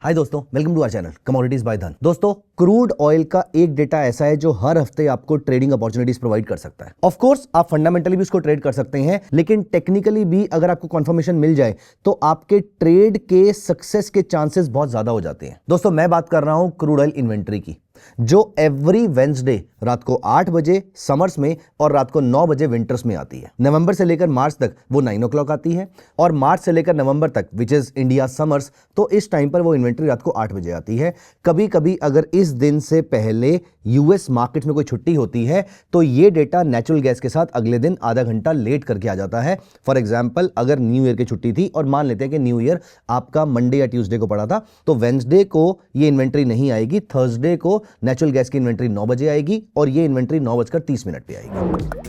हाय दोस्तों, welcome to our channel commodities by Dhan. दोस्तों, crude oil का एक डेटा ऐसा है जो हर हफ्ते आपको ट्रेडिंग अपॉर्चुनिटीज प्रोवाइड कर सकता है। ऑफ कोर्स आप फंडामेंटली भी उसको ट्रेड कर सकते हैं, लेकिन टेक्निकली भी अगर आपको कंफर्मेशन मिल जाए तो आपके ट्रेड के सक्सेस के चांसेस बहुत ज्यादा हो जाते हैं। दोस्तों, मैं बात कर रहा हूं क्रूड ऑयल इन्वेंट्री की, जो एवरी वेंसडे रात को 8 बजे समर्स में और रात को 9 बजे विंटर्स में आती है। नवंबर से लेकर मार्च तक वो 9 o'clock आती है और मार्च से लेकर नवंबर तक विच इज इंडिया समर्स, तो इस टाइम पर वो इन्वेंट्री रात को 8 बजे आती है। कभी कभी अगर इस दिन से पहले यूएस मार्केट में कोई छुट्टी होती है तो ये डेटा नेचुरल गैस के साथ अगले दिन आधा घंटा लेट करके आ जाता है। फॉर एग्जाम्पल, अगर न्यू ईयर की छुट्टी थी और मान लेते हैं कि न्यू ईयर आपका मंडे या ट्यूसडे को पड़ा था, तो वेंसडे को ये इन्वेंट्री नहीं आएगी, थर्सडे को नेचुरल गैस की इन्वेंट्री 9 बजे आएगी और ये इन्वेंट्री 9:30 पे आएगी।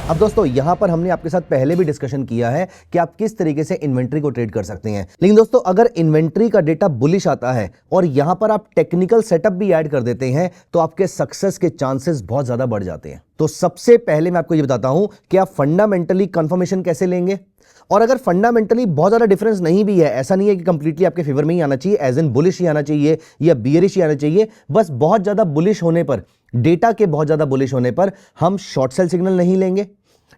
अब दोस्तों, यहां पर हमने आपके साथ पहले भी डिस्कशन किया है कि आप किस तरीके से इन्वेंट्री को ट्रेड कर सकते हैं। लेकिन दोस्तों, अगर इन्वेंट्री का डेटा बुलिश आता है और यहां पर आप टेक्निकल सेटअप भी ऐड कर देते हैं तो आपके सक्सेस के चांसेस बहुत ज्यादा बढ़ जाते हैं। तो सबसे पहले मैं आपको यह बताता हूं कि आप फंडामेंटली कंफर्मेशन कैसे लेंगे। और अगर फंडामेंटली बहुत ज्यादा डिफरेंस नहीं भी है, ऐसा नहीं है कि कंप्लीटली आपके फेवर में ही आना चाहिए, एज इन बुलिश ही आना चाहिए या बियरिश ही आना चाहिए, बस बहुत ज्यादा बुलिश होने पर, डेटा के बहुत ज्यादा बुलिश होने पर हम शॉर्ट सेल सिग्नल नहीं लेंगे,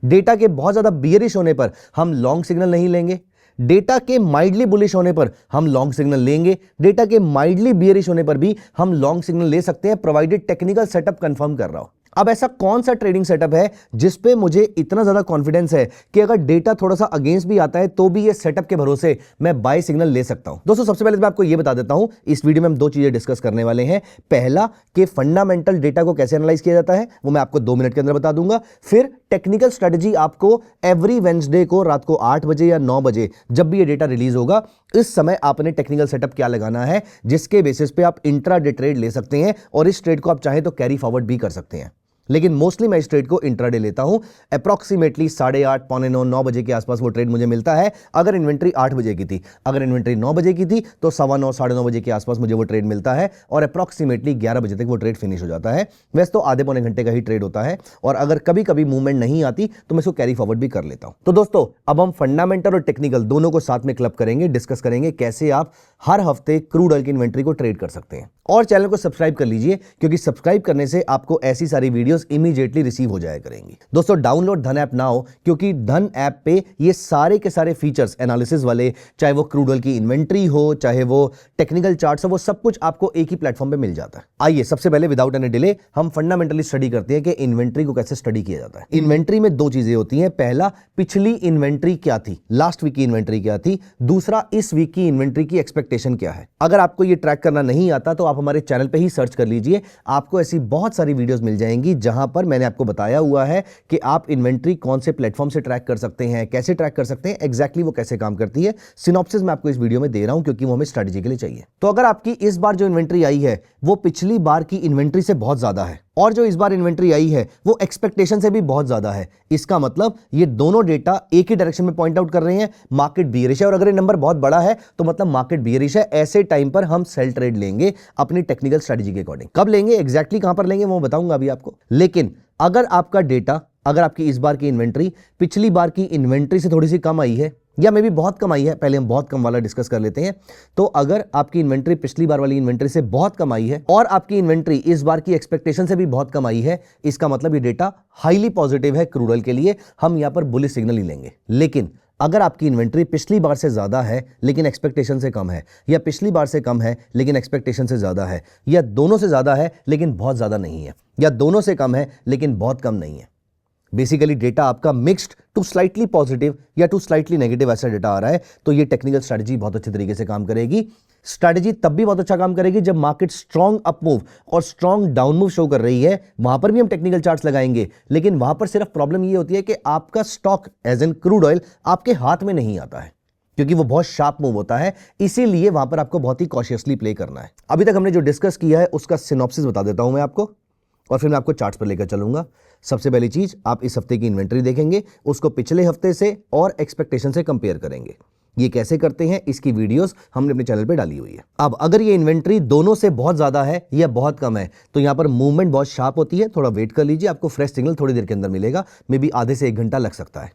डेटा के बहुत ज्यादा बियरिश होने पर हम लॉन्ग सिग्नल नहीं लेंगे, डेटा के माइल्डली बुलिश होने पर हम लॉन्ग सिग्नल लेंगे, डेटा के माइल्डली बियरिश होने पर भी हम लॉन्ग सिग्नल ले सकते हैं, प्रोवाइडेड टेक्निकल सेटअप कंफर्म कर रहा हो। अब ऐसा कौन सा ट्रेडिंग सेटअप है जिस पे मुझे इतना ज्यादा कॉन्फिडेंस है कि अगर डेटा थोड़ा सा अगेंस्ट भी आता है तो भी ये सेटअप के भरोसे मैं बाय सिग्नल ले सकता हूं। दोस्तों, सबसे पहले मैं आपको ये बता देता हूं, इस वीडियो में हम दो चीजें डिस्कस करने वाले हैं। पहला, कि फंडामेंटल डेटा को कैसे एनालाइज किया जाता है, वो मैं आपको 2 मिनट के अंदर बता दूंगा। फिर टेक्निकल स्ट्रेटजी आपको एवरी वेंसडे को रात को 8 बजे या 9 बजे जब भी ये डेटा रिलीज होगा, इस समय आपने टेक्निकल सेटअप क्या लगाना है जिसके बेसिस पे आप इंट्रा डे ट्रेड ले सकते हैं और इस ट्रेड को आप चाहें तो कैरी फॉरवर्ड भी कर सकते हैं। लेकिन मोस्टली मैं इस ट्रेड को इंट्राडे लेता हूं। अप्रॉक्सीमेटली 8:30, पौने 9, 9 बजे के आसपास वो ट्रेड मुझे मिलता है। अगर इन्वेंट्री 8 बजे की थी, अगर इन्वेंट्री 9 बजे की थी तो 9:15, 9:30 बजे के आसपास मुझे वो ट्रेड मिलता है और अप्रॉक्सीमेटली 11 बजे तक वो ट्रेड फिनिश हो जाता है। वैसे तो आधे पौने घंटे का ही ट्रेड होता है और अगर कभी कभी मूवमेंट नहीं आती तो मैं इसको कैरी फॉरवर्ड भी कर लेता हूं। तो दोस्तों, अब हम फंडामेंटल और टेक्निकल दोनों को साथ में क्लब करेंगे, डिस्कस करेंगे कैसे आप हर हफ्ते क्रूड ऑयल की इन्वेंट्री को ट्रेड कर सकते हैं। और चैनल को सब्सक्राइब कर लीजिए, क्योंकि सब्सक्राइब करने से आपको ऐसी सारी वीडियोस इमीडिएटली रिसीव हो जाया करेंगी। दोस्तों, डाउनलोड धन ऐप नाउ, क्योंकि धन ऐप पे ये सारे के सारे फीचर्स एनालिसिस वाले, चाहे वो क्रूड ऑयल की इन्वेंट्री हो, चाहे वो टेक्निकल चार्ट्स हो, वो सब कुछ आपको एक ही प्लेटफॉर्म पे मिल जाता है। आइए सबसे पहले विदाउट एनी डिले हम फंडामेंटली स्टडी करते हैं कि इन्वेंट्री को कैसे स्टडी किया जाता है। इन्वेंट्री में दो चीजें होती हैं। पहला, पिछली इन्वेंट्री क्या थी, लास्ट वीक की इन्वेंट्री क्या थी। दूसरा, इस वीक की इन्वेंट्री की एक्सपेक्टेशन क्या है। अगर आपको ये ट्रैक करना नहीं आता तो आप हमारे चैनल पे ही सर्च कर लीजिए, आपको ऐसी बहुत सारी वीडियोस मिल जाएंगी जहां पर मैंने आपको बताया हुआ है कि आप इन्वेंट्री कौन से प्लेटफॉर्म से ट्रैक कर सकते हैं, कैसे ट्रैक कर सकते हैं, एग्जैक्टली वो कैसे काम करती है। सिनॉप्सिस मैं आपको इस वीडियो में दे रहा हूं क्योंकि वो हमें स्ट्रेटजी के लिए चाहिए। तो अगर आपकी इस बार जो इन्वेंट्री आई है वो पिछली बार की इन्वेंट्री से बहुत ज्यादा है और जो इस बार इन्वेंट्री आई है वो एक्सपेक्टेशन से भी बहुत ज्यादा है, इसका मतलब ये दोनों डेटा एक ही डायरेक्शन में पॉइंट आउट कर रहे हैं, मार्केट बियरिश है। और अगर ये नंबर बहुत बड़ा है तो मतलब मार्केट बियरिश है। ऐसे टाइम पर हम सेल ट्रेड लेंगे अपनी टेक्निकल स्ट्रेटजी के अकॉर्डिंग। कब लेंगे, एग्जैक्टली कहां पर लेंगे वो बताऊंगा अभी आपको। लेकिन अगर आपका डेटा, अगर आपकी इस बार की इन्वेंट्री पिछली बार की इन्वेंट्री से थोड़ी सी कम आई है या मे भी बहुत कम आई है, पहले हम बहुत कम वाला डिस्कस कर लेते हैं। तो अगर आपकी इन्वेंट्री पिछली बार वाली इन्वेंट्री से बहुत कम आई है और आपकी इन्वेंट्री इस बार की एक्सपेक्टेशन से भी बहुत कम आई है, इसका मतलब ये डेटा हाईली पॉजिटिव है क्रूड ऑयल के लिए, हम यहां पर बुलिश सिग्नल ही लेंगे। लेकिन अगर आपकी इन्वेंट्री पिछली बार से ज्यादा है लेकिन एक्सपेक्टेशन से कम है, या पिछली बार से कम है लेकिन एक्सपेक्टेशन से ज्यादा है, या दोनों से ज्यादा है लेकिन बहुत ज्यादा नहीं है, या दोनों से कम है लेकिन बहुत कम नहीं है, बेसिकली डेटा आपका मिक्स्ड टू स्लाइटली पॉजिटिव या टू स्लाइटली नेगेटिव ऐसा डेटा आ रहा है, तो ये टेक्निकल स्ट्रेटजी बहुत अच्छे तरीके से काम करेगी। स्ट्रेटजी तब भी बहुत अच्छा काम करेगी जब मार्केट स्ट्रॉन्ग अप मूव और स्ट्रॉन्ग डाउन मूव शो कर रही है, वहां पर भी हम टेक्निकल चार्ट्स लगाएंगे। लेकिन वहां पर सिर्फ प्रॉब्लम ये होती है कि आपका stock edge in crude oil आपके हाथ में नहीं आता है, क्योंकि वो बहुत शार्प मूव होता है, इसीलिए वहां पर आपको बहुत ही कॉशियसली प्ले करना है। अभी तक हमने जो डिस्कस किया है उसका सिनॉप्सिस बता देता हूं मैं आपको और फिर मैं आपको चार्ट्स पर लेकर चलूंगा। सबसे पहली चीज, आप इस हफ्ते की इन्वेंट्री देखेंगे, उसको पिछले हफ्ते से और एक्सपेक्टेशन से कंपेयर करेंगे। ये कैसे करते हैं इसकी वीडियोस हमने अपने चैनल पे डाली हुई है। अब अगर ये इन्वेंट्री दोनों से बहुत ज्यादा है या बहुत कम है तो यहां पर मूवमेंट बहुत शार्प होती है, थोड़ा वेट कर लीजिए, आपको फ्रेश सिग्नल थोड़ी देर के अंदर मिलेगा, मे बी आधे से 1 घंटा लग सकता है।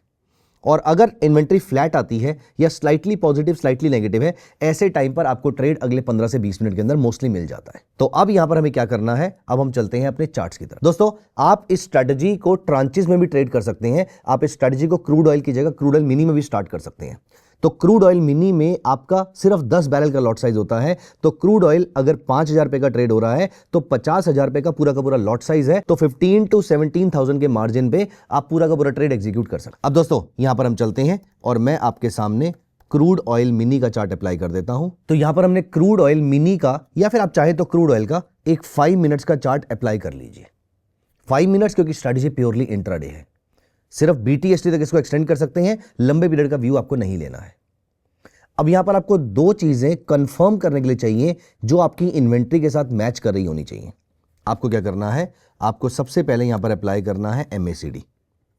और अगर इन्वेंट्री फ्लैट आती है या स्लाइटली पॉजिटिव स्लाइटली नेगेटिव है, ऐसे टाइम पर आपको ट्रेड अगले 15 से 20 मिनट के अंदर मोस्टली मिल जाता है। तो अब यहां पर हमें क्या करना है, अब हम चलते हैं अपने चार्ट्स की तरफ। दोस्तों, आप इस स्ट्रेटजी को ट्रांचेस में भी ट्रेड कर सकते हैं। आप इस स्ट्रेटजी को क्रूड ऑयल की जगह क्रूड ऑयल मिनी में भी स्टार्ट कर सकते हैं। तो क्रूड ऑयल मिनी में आपका सिर्फ 10 बैरल का लॉट साइज होता है। तो क्रूड ऑयल अगर 5,000 रुपए का ट्रेड हो रहा है तो 50,000 रुपए का पूरा लॉट साइज है। तो 15 to 17,000 के मार्जिन पे आप पूरा का पूरा ट्रेड एग्जीक्यूट कर सकते हैं। अब दोस्तों, यहां पर हम चलते हैं और मैं आपके सामने क्रूड ऑयल मिनी का चार्ट अप्लाई कर देता हूं। तो यहां पर हमने क्रूड ऑयल मिनी का या फिर आप चाहे तो क्रूड ऑयल का एक 5 मिनट्स का चार्ट अप्लाई कर लीजिए। 5 मिनट्स, क्योंकि स्ट्रेटजी प्योरली इंट्राडे है, सिर्फ BTST तक इसको एक्सटेंड कर सकते हैं, लंबे पीरियड का व्यू आपको नहीं लेना है। अब यहां पर आपको दो चीजें कंफर्म करने के लिए चाहिए जो आपकी इन्वेंट्री के साथ मैच कर रही होनी चाहिए। आपको क्या करना है, आपको सबसे पहले यहां पर अप्लाई करना है MACD,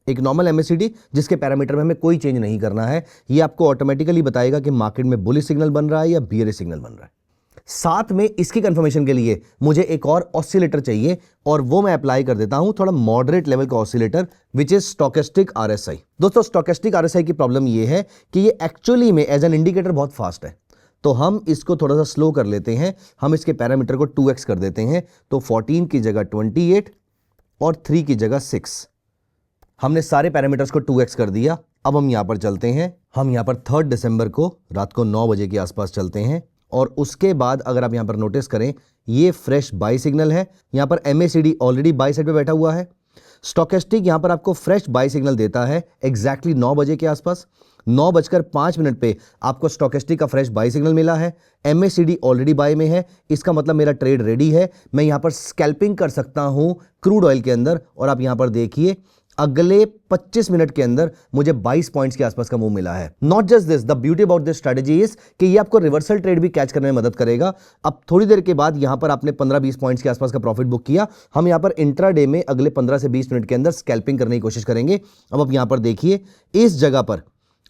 एक नॉर्मल MACD जिसके पैरामीटर में हमें कोई चेंज नहीं करना है। यह आपको ऑटोमेटिकली बताएगा कि मार्केट में बुलिश सिग्नल बन रहा है या बियरिश सिग्नल बन रहा है। साथ में इसकी कंफर्मेशन के लिए मुझे एक और ऑसिलेटर चाहिए और वो मैं अप्लाई कर देता हूं, थोड़ा मॉडरेट लेवल का oscillator, which is stochastic RSI। दोस्तों, स्टोकेस्टिक RSI की प्रॉब्लम ये है कि ये एक्चुअली में एज एन इंडिकेटर बहुत फास्ट है। तो हम इसको थोड़ा सा स्लो कर लेते हैं, हम इसके पैरामीटर को 2x कर देते हैं। तो 14 की जगह 28 और 3 की जगह 6। हमने सारे पैरामीटर्स को 2x कर दिया। अब हम यहां पर चलते हैं, हम यहां पर 3 दिसंबर को रात को 9 बजे के आसपास चलते हैं और उसके बाद अगर आप यहां पर नोटिस करें, ये फ्रेश बाई सिग्नल है। यहां पर MACD ऑलरेडी बाई साइड पे बैठा हुआ है। स्टोकेस्टिक यहां पर आपको फ्रेश बाई सिग्नल देता है एग्जैक्टली 9 बजे के आसपास। 9:05 पे आपको स्टोकेस्टिक का फ्रेश बाई सिग्नल मिला है। MACD ऑलरेडी बाई में है, इसका मतलब मेरा ट्रेड रेडी है। मैं यहां पर स्कैल्पिंग कर सकता हूं क्रूड ऑयल के अंदर और आप यहां पर देखिए अगले 25 मिनट के अंदर मुझे 22 पॉइंट्स के आसपास का मूव मिला है। Not just this, the beauty about this strategy is कि ये आपको रिवर्सल ट्रेड भी कैच करने में मदद करेगा। अब थोड़ी देर के बाद यहां पर आपने 15-20 पॉइंट्स के आसपास का प्रॉफिट बुक किया। हम यहां पर इंट्राडे में अगले 15 से 20 मिनट के अंदर स्कैल्पिंग करने की कोशिश करेंगे। अब आप यहां पर देखिए, इस जगह पर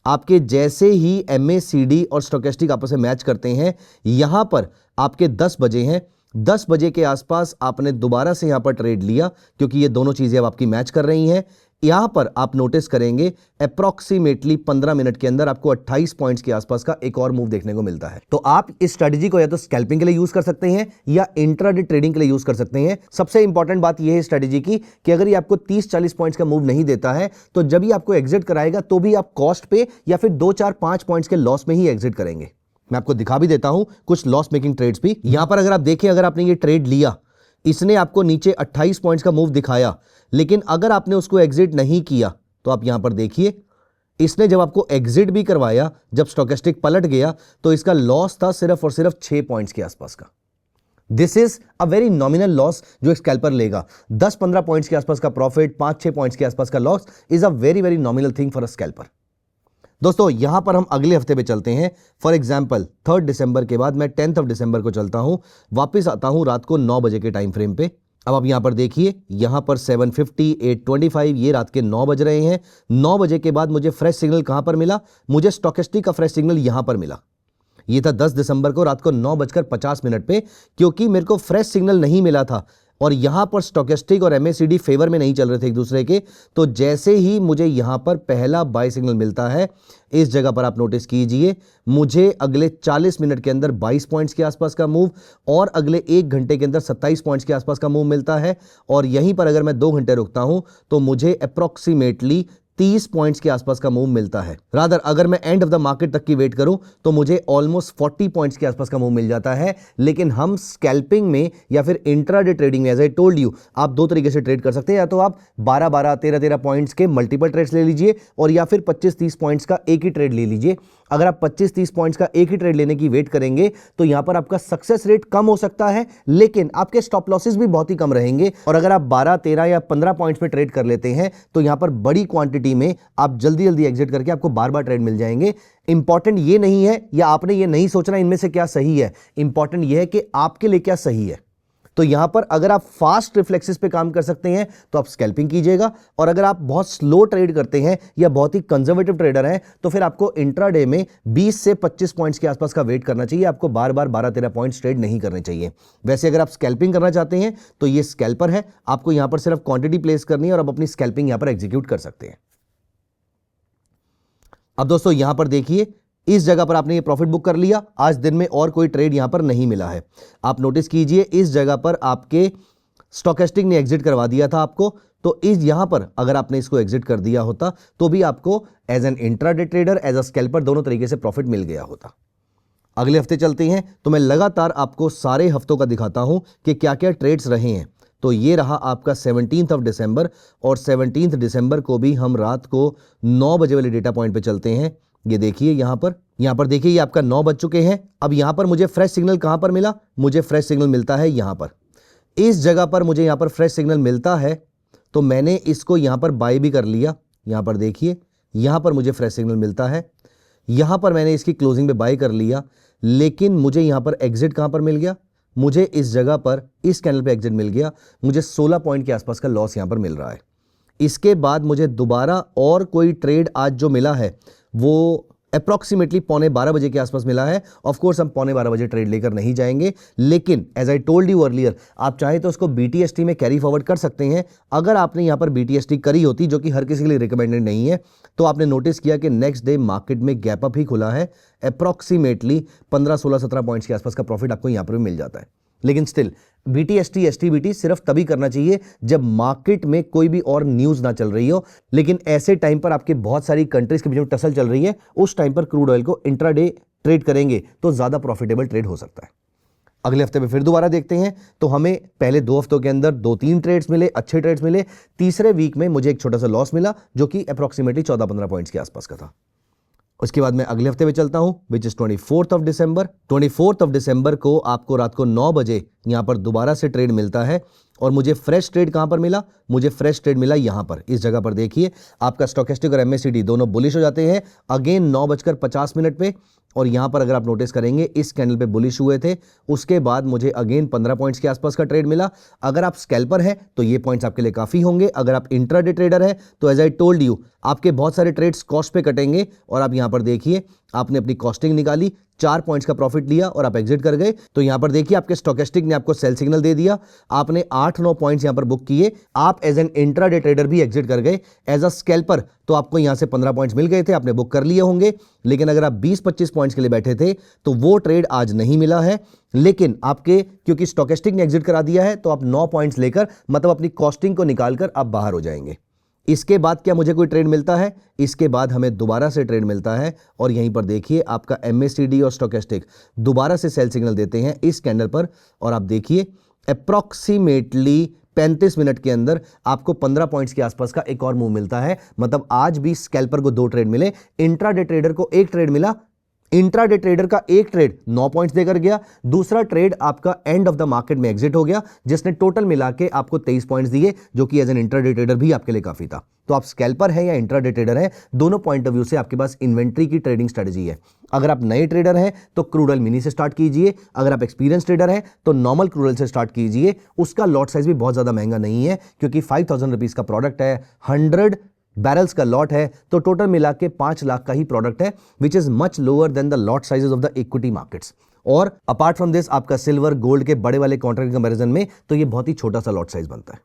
आपके जैसे ही MACD और स्टोकेस्टिक आपस में मैच करते हैं, यहां पर आपके 10 बजे हैं। 10 बजे के आसपास आपने दोबारा से यहां पर ट्रेड लिया क्योंकि ये दोनों चीजें अब आपकी मैच कर रही हैं। यहां पर आप नोटिस करेंगे अप्रॉक्सीमेटली 15 मिनट के अंदर आपको 28 पॉइंट्स के आसपास का एक और मूव देखने को मिलता है। तो आप इस स्ट्रेटजी को या तो स्कैल्पिंग के लिए यूज कर सकते हैं या इंट्राडे ट्रेडिंग के लिए यूज कर सकते हैं। सबसे इंपॉर्टेंट बात यह है स्ट्रेटजी की कि अगर ये आपको 30-40 पॉइंट्स का मूव नहीं देता है तो जब ये आपको एग्जिट कराएगा तो भी आप कॉस्ट पे या फिर 2-4-5 पॉइंट्स के लॉस में ही एग्जिट करेंगे। मैं आपको दिखा भी देता हूं कुछ लॉस मेकिंग ट्रेड्स भी। यहां पर अगर आप देखें, अगर आपने ये ट्रेड लिया, इसने आपको नीचे 28 पॉइंट्स का मूव दिखाया, लेकिन अगर आपने उसको एग्जिट नहीं किया तो आप यहां पर देखिए, इसने जब आपको एग्जिट भी करवाया, जब स्टोकेस्टिक पलट गया तो इसका लॉस था सिर्फ और सिर्फ 6 पॉइंट्स के आसपास का। This is a very nominal loss जो एक स्कैल्पर लेगा। 10-15 पॉइंट्स के आसपास का प्रॉफिट, 5-6 पॉइंट्स के आसपास का loss is a very very nominal thing for a scalper. दोस्तों, यहां पर हम अगले हफ्ते पे चलते हैं। फॉर एग्जाम्पल 3 दिसंबर के बाद मैं 10th दिसंबर को चलता हूं, वापस आता हूं रात को 9 बजे के टाइम फ्रेम पे। अब आप यहां पर देखिए, यहां पर 7:50, 8:25 ये रात के 9 बज रहे हैं। 9 बजे के बाद मुझे फ्रेश सिग्नल कहां पर मिला, मुझे स्टोकेस्टिक का फ्रेश सिग्नल यहां पर मिला। ये था 10 दिसंबर को रात को 9:50 पे, क्योंकि मेरे को फ्रेश सिग्नल नहीं मिला था और यहां पर स्टोकेस्टिक और MACD फेवर में नहीं चल रहे थे एक दूसरे के। तो जैसे ही मुझे यहां पर पहला बाय सिग्नल मिलता है, इस जगह पर आप नोटिस कीजिए, मुझे अगले 40 मिनट के अंदर 22 पॉइंट्स के आसपास का मूव और अगले 1 घंटे के अंदर 27 पॉइंट्स के आसपास का मूव मिलता है। और यहीं पर अगर मैं 2 घंटे रुकता हूं तो मुझे अप्रॉक्सीमेटली 30 पॉइंट्स के आसपास का मूव मिलता है। रादर अगर मैं एंड ऑफ द मार्केट तक की वेट करूं तो मुझे ऑलमोस्ट 40 पॉइंट्स के आसपास का मूव मिल जाता है। लेकिन हम स्कैल्पिंग में या फिर इंट्राडे ट्रेडिंग में, एज आई टोल्ड यू, आप दो तरीके से ट्रेड कर सकते हैं। या तो आप 12-12, 13-13 पॉइंट्स के मल्टीपल ट्रेड्स ले लीजिए और या फिर 25-30 पॉइंट्स का एक ही ट्रेड ले लीजिए। अगर आप 25-30 पॉइंट्स का एक ही ट्रेड लेने की वेट करेंगे तो यहां पर आपका सक्सेस रेट कम हो सकता है, लेकिन आपके स्टॉप लॉसेस भी बहुत ही कम रहेंगे। और अगर आप 12, 13 या 15 पॉइंट्स पे ट्रेड कर लेते हैं तो यहां पर बड़ी क्वांटिटी में आप जल्दी जल्दी एग्जिट करके आपको बार बार ट्रेड मिल जाएंगे। इंपॉर्टेंट ये नहीं है या आपने ये नहीं सोचना इनमें से क्या सही है, इंपॉर्टेंट ये है कि आपके लिए क्या सही है। तो यहां पर अगर आप फास्ट रिफ्लेक्सेस पे काम कर सकते हैं तो आप स्कैल्पिंग कीजिएगा, और अगर आप बहुत स्लो ट्रेड करते हैं या बहुत ही कंजर्वेटिव ट्रेडर हैं तो फिर आपको इंट्राडे में 20 से 25 पॉइंट्स के आसपास का वेट करना चाहिए। आपको बार बार 12-13 पॉइंट्स ट्रेड नहीं करने चाहिए। वैसे अगर आप स्कैल्पिंग करना चाहते हैं तो ये स्कैल्पर है, आपको यहां पर सिर्फ क्वांटिटी प्लेस करनी है और आप अपनी स्कैल्पिंग यहां पर एग्जीक्यूट कर सकते हैं। अब दोस्तों यहां पर देखिए, इस जगह पर आपने ये प्रॉफिट बुक कर लिया। आज दिन में और कोई ट्रेड यहां पर नहीं मिला है। आप नोटिस कीजिए, इस जगह पर आपके स्टोकेस्टिक ने एग्जिट करवा दिया था आपको, तो इस यहां पर अगर आपने इसको एग्जिट कर दिया होता तो भी आपको as an intraday trader, as a scalper, दोनों तरीके से प्रॉफिट मिल गया होता। अगले हफ्ते चलते हैं, तो मैं लगातार आपको सारे हफ्तों का दिखाता हूं कि क्या क्या ट्रेड्स रहे हैं। तो ये रहा आपका 17 दिसंबर, और 17 दिसंबर को भी हम रात को 9 बजे वाले डेटा पॉइंट पे चलते हैं। ये देखिए यहां पर देखिए, ये आपका 9 बज चुके हैं। अब यहां पर मुझे फ्रेश सिग्नल कहां पर मिला? मुझे फ्रेश सिग्नल मिलता है यहां पर, इस जगह पर मुझे यहां पर फ्रेश सिग्नल मिलता है, तो मैंने इसको यहां पर बाय भी कर लिया। यहां पर देखिए, यहां पर मुझे फ्रेश सिग्नल मिलता है, यहां पर मैंने इसकी क्लोजिंग पे बाय कर लिया, लेकिन मुझे यहां पर एग्जिट कहां पर मिल गया? मुझे इस जगह पर, इस कैंडल पे एग्जिट मिल गया। मुझे 16 पॉइंट के आसपास का लॉस यहां पर मिल रहा है। इसके बाद मुझे दोबारा और कोई ट्रेड आज जो मिला है वो अप्रॉक्सीमेटली 11:15 बजे के आसपास मिला है। ऑफ कोर्स हम 11:15 बजे ट्रेड लेकर नहीं जाएंगे, लेकिन as I told you earlier, आप चाहे तो उसको BTST में कैरी फॉरवर्ड कर सकते हैं। अगर आपने यहां पर BTST करी होती, जो कि हर किसी के लिए रिकमेंडेड नहीं है, तो आपने नोटिस किया कि नेक्स्ट डे मार्केट में गैप अप ही खुला है। अप्रॉक्सीमेटली 15, 16, 17 पॉइंट्स के आसपास का प्रॉफिट आपको यहां पर भी मिल जाता है। लेकिन स्टिल BTST, STBT सिर्फ तभी करना चाहिए जब मार्केट में कोई भी और न्यूज ना चल रही हो। लेकिन ऐसे टाइम पर आपके बहुत सारी कंट्रीज के बीच में टसल चल रही है, उस टाइम पर क्रूड ऑयल को इंट्राडे ट्रेड करेंगे तो ज्यादा प्रॉफिटेबल ट्रेड हो सकता है। अगले हफ्ते में फिर दोबारा देखते हैं, तो हमें पहले 2 हफ्तों के अंदर 2-3 ट्रेड्स मिले, अच्छे ट्रेड्स मिले। तीसरे वीक में मुझे एक छोटा सा लॉस मिला, जो कि अप्रॉक्सीमेटली 14-15 पॉइंट्स के आसपास का था। उसके बाद मैं अगले हफ्ते में चलता हूं, विच इज 24 दिसंबर। 24 दिसंबर को आपको रात को 9 बजे यहां पर दोबारा से ट्रेड मिलता है, और मुझे फ्रेश ट्रेड कहां पर मिला? मुझे फ्रेश ट्रेड मिला यहां पर, इस जगह पर देखिए, आपका स्टोकेस्टिक और MACD दोनों बुलिश हो जाते हैं अगेन 9:50 पे। और यहां पर अगर आप नोटिस करेंगे, इस कैंडल पे बुलिश हुए थे, उसके बाद मुझे अगेन 15 पॉइंट्स के आसपास का ट्रेड मिला। अगर आप स्कैल्पर हैं तो ये पॉइंट्स आपके लिए काफी होंगे। अगर आप इंट्राडे ट्रेडर हैं तो एज आई टोल्ड यू, आपके बहुत सारे ट्रेड्स कॉस्ट पे कटेंगे। और आप यहां पर देखिए, आपने अपनी कॉस्टिंग निकाली, 4 पॉइंट्स का प्रॉफिट लिया और आप एग्जिट कर गए। तो यहां पर देखिए, आपके स्टोकेस्टिक ने आपको सेल सिग्नल दे दिया, आपने 8-9 पॉइंट्स यहां पर बुक किए। आप एज एन इंट्राडे ट्रेडर भी एग्जिट कर गए। एज अ स्कैल्पर तो आपको यहां से 15 पॉइंट्स मिल गए थे, आपने बुक कर लिए होंगे। लेकिन अगर आप 20-25 पॉइंट्स के लिए बैठे थे तो वो ट्रेड आज नहीं मिला है। लेकिन आपके, क्योंकि स्टोकेस्टिक ने एग्जिट करा दिया है, तो आप 9 पॉइंट्स लेकर, मतलब अपनी कॉस्टिंग को निकालकर आप बाहर हो जाएंगे। इसके बाद क्या मुझे कोई ट्रेड मिलता है? इसके बाद हमें दोबारा से ट्रेड मिलता है, और यहीं पर देखिए आपका MACD और स्टोकेस्टिक दोबारा से सेल सिग्नल देते हैं इस कैंडल पर। और आप देखिए, अप्रॉक्सीमेटली 35 मिनट के अंदर आपको 15 पॉइंट्स के आसपास का एक और मूव मिलता है। मतलब आज भी स्कैल्पर को 2 ट्रेड मिले, इंट्राडे ट्रेडर को 1 ट्रेड मिला। इंट्राडे ट्रेडर का एक ट्रेड 9 पॉइंट्स देकर गया, दूसरा ट्रेड आपका एंड ऑफ द मार्केट में एग्जिट हो गया, जिसने टोटल मिला के आपको 23 पॉइंट्स दिए, जो कि एज एन इंट्राडे ट्रेडर भी आपके लिए काफी था। तो आप स्कैल्पर हैं या इंट्राडे ट्रेडर हैं, दोनों पॉइंट ऑफ व्यू से आपके पास इन्वेंट्री की ट्रेडिंग स्ट्रेटजी है। अगर आप नए ट्रेडर हैं तो क्रूड ऑयल मिनी से स्टार्ट कीजिए। अगर आप एक्सपीरियंस ट्रेडर हैं तो नॉर्मल क्रूड ऑयल से स्टार्ट कीजिए। उसका लॉट साइज भी बहुत ज्यादा महंगा नहीं है, क्योंकि 5000 रुपीज का प्रोडक्ट है, 100 बैरल्स का लॉट है, तो टोटल मिला के 5 लाख का ही प्रोडक्ट है, which is much lower than the lot sizes of the equity markets. और अपार्ट फ्रॉम दिस, आपका सिल्वर गोल्ड के बड़े वाले कॉन्ट्रैक्ट कंपैरिजन में तो ये बहुत ही छोटा सा लॉट साइज बनता है।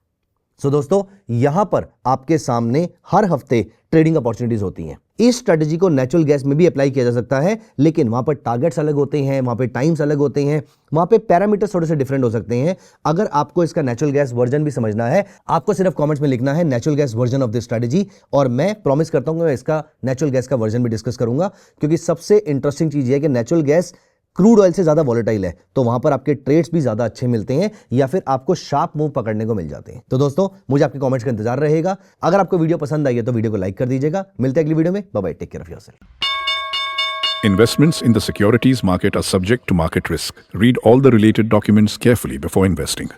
सो दोस्तों, यहां पर आपके सामने हर हफ्ते ट्रेडिंग अपॉर्चुनिटीज होती हैं। इस स्ट्रेटजी को नेचुरल गैस में भी अप्लाई किया जा सकता है, लेकिन वहां पर टारगेट्स अलग होते हैं, वहां पे टाइम्स अलग होते हैं, वहां पे पैरामीटर्स थोड़े से डिफरेंट हो सकते हैं। अगर आपको इसका नेचुरल गैस वर्जन भी समझना है, आपको सिर्फ कमेंट्स में लिखना है natural gas version of this strategy, और मैं प्रॉमिस करता हूं मैं इसका नेचुरल गैस का वर्जन भी डिस्कस करूंगा। क्योंकि सबसे इंटरेस्टिंग चीज है कि नेचुरल गैस क्रूड ऑयल से ज्यादा वॉलेटाइल है, तो वहां पर आपके ट्रेड्स भी ज्यादा अच्छे मिलते हैं, या फिर आपको शार्प मूव पकड़ने को मिल जाते हैं। तो दोस्तों, मुझे आपके कमेंट्स का इंतजार रहेगा। अगर आपको वीडियो पसंद आई है तो वीडियो को लाइक कर दीजिएगा। मिलते हैं अगली वीडियो में। Bye bye, take care of yourself. Investments in the securities market are subject to market risk. Read all the related documents carefully before investing.